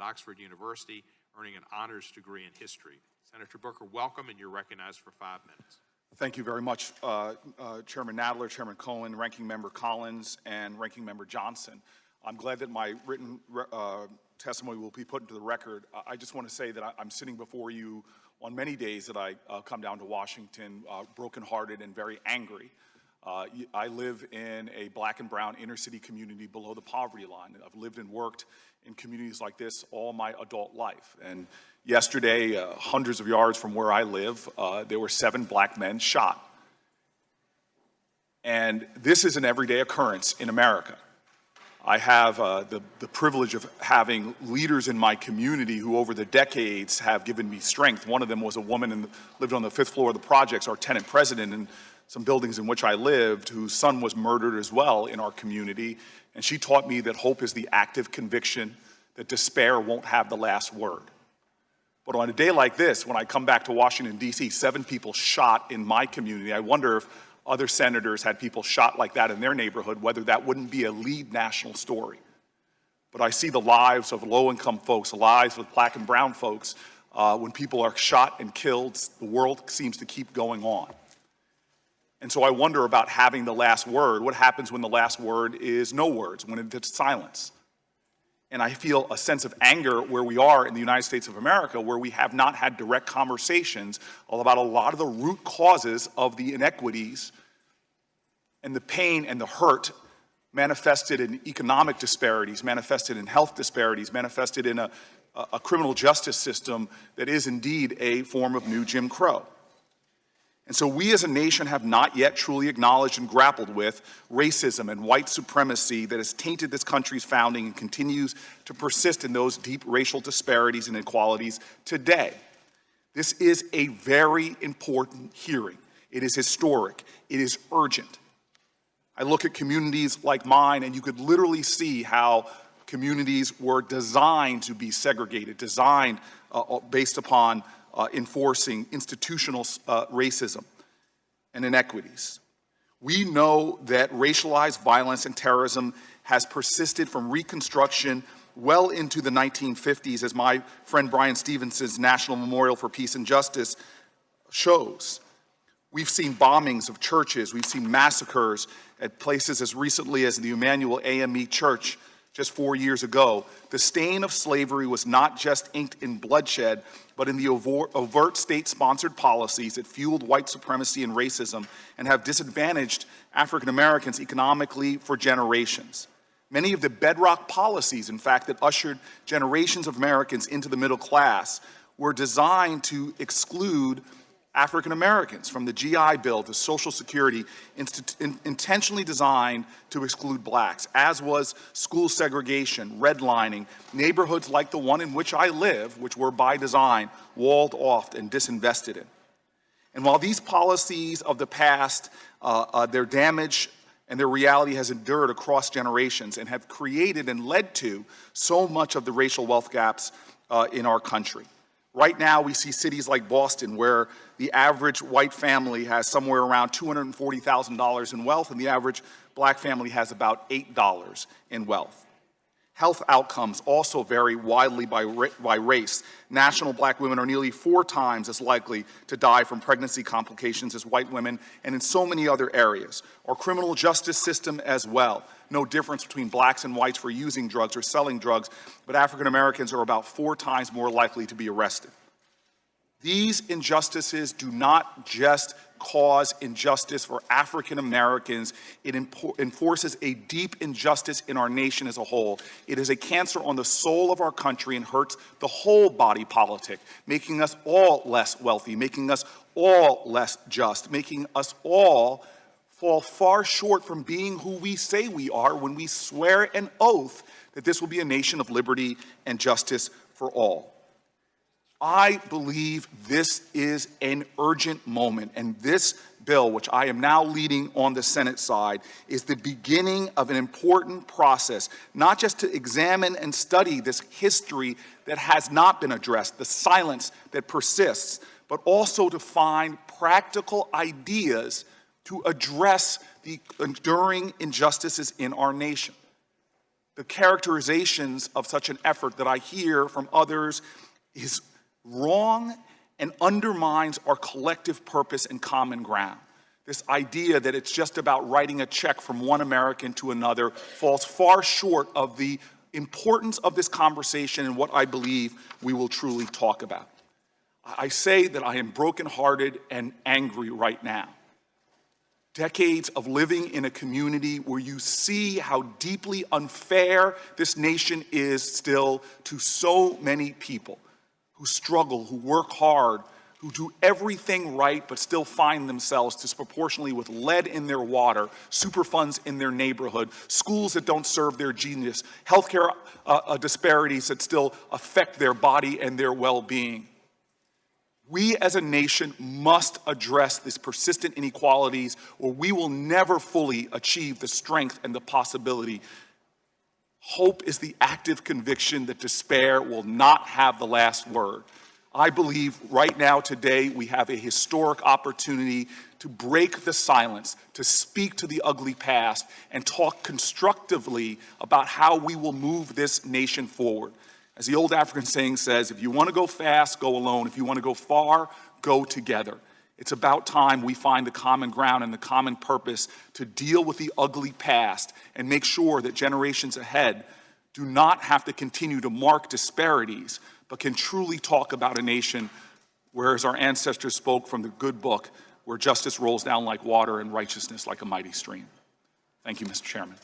Oxford University, earning an honors degree in history. Senator Booker, welcome, and you're recognized for 5 minutes. Thank you very much, Chairman Nadler, Chairman Cohen, Ranking Member Collins, and Ranking Member Johnson. I'm glad that my written testimony will be put into the record. I just want to say that I'm sitting before you on many days that I come down to Washington brokenhearted and very angry. I live in a black and brown inner city community below the poverty line. I've lived and worked in communities like this all my adult life. And yesterday, hundreds of yards from where I live, there were 7 black men shot. And this is an everyday occurrence in America. I have the privilege of having leaders in my community who over the decades have given me strength. One of them was a woman and lived on the 5th floor of the projects, our tenant president in some buildings in which I lived, whose son was murdered as well in our community. And she taught me that hope is the active conviction that despair won't have the last word. But on a day like this, when I come back to Washington, D.C., 7 people shot in my community, I wonder if other senators had people shot like that in their neighborhood, whether that wouldn't be a lead national story. But I see the lives of low-income folks, the lives of black and brown folks. When people are shot and killed, the world seems to keep going on. And so I wonder about having the last word. What happens when the last word is no words, when it's silence? And I feel a sense of anger where we are in the United States of America, where we have not had direct conversations about a lot of the root causes of the inequities and the pain and the hurt manifested in economic disparities, manifested in health disparities, manifested in a criminal justice system that is indeed a form of new Jim Crow. And so we as a nation have not yet truly acknowledged and grappled with racism and white supremacy that has tainted this country's founding and continues to persist in those deep racial disparities and inequalities today. This is a very important hearing. It is historic. It is urgent. I look at communities like mine, and you could literally see how communities were designed to be segregated, designed based upon enforcing institutional racism and inequities. We know that racialized violence and terrorism has persisted from Reconstruction well into the 1950s, as my friend Brian Stevenson's National Memorial for Peace and Justice shows. We've seen bombings of churches. We've seen massacres at places as recently as the Emmanuel AME Church just 4 years ago. The stain of slavery was not just inked in bloodshed, but in the overt state-sponsored policies that fueled white supremacy and racism and have disadvantaged African Americans economically for generations. Many of the bedrock policies, in fact, that ushered generations of Americans into the middle class were designed to exclude African Americans, from the GI Bill to Social Security, intentionally designed to exclude blacks, as was school segregation, redlining, neighborhoods like the one in which I live, which were by design walled off and disinvested in. And while these policies of the past, their damage and their reality has endured across generations and have created and led to so much of the racial wealth gaps in our country. Right now, we see cities like Boston, where the average white family has somewhere around $240,000 in wealth, and the average black family has about $8 in wealth. Health outcomes also vary widely by race. National black women are nearly 4 times as likely to die from pregnancy complications as white women, and in so many other areas. Our criminal justice system as well. No difference between blacks and whites for using drugs or selling drugs, but African Americans are about 4 times more likely to be arrested. These injustices do not just cause injustice for African Americans. It enforces a deep injustice in our nation as a whole. It is a cancer on the soul of our country and hurts the whole body politic, making us all less wealthy, making us all less just, making us all fall far short from being who we say we are when we swear an oath that this will be a nation of liberty and justice for all. I believe this is an urgent moment, and this bill, which I am now leading on the Senate side, is the beginning of an important process, not just to examine and study this history that has not been addressed, the silence that persists, but also to find practical ideas to address the enduring injustices in our nation. the characterizations of such an effort that I hear from others is wrong and undermines our collective purpose and common ground. This idea that it's just about writing a check from one American to another falls far short of the importance of this conversation and what I believe we will truly talk about. I say that I am brokenhearted and angry right now. Decades of living in a community where you see how deeply unfair this nation is still to so many people who struggle, who work hard, who do everything right but still find themselves disproportionately with lead in their water, superfunds in their neighborhood, schools that don't serve their genius, healthcare disparities that still affect their body and their well-being. We as a nation must address these persistent inequalities, or we will never fully achieve the strength and the possibility. Hope is the active conviction that despair will not have the last word. I believe right now, today, we have a historic opportunity to break the silence, to speak to the ugly past, and talk constructively about how we will move this nation forward. As the old African saying says, if you want to go fast, go alone. If you want to go far, go together. It's about time we find the common ground and the common purpose to deal with the ugly past and make sure that generations ahead do not have to continue to mark disparities, but can truly talk about a nation where, as our ancestors spoke from the good book, where justice rolls down like water and righteousness like a mighty stream. Thank you, Mr. Chairman.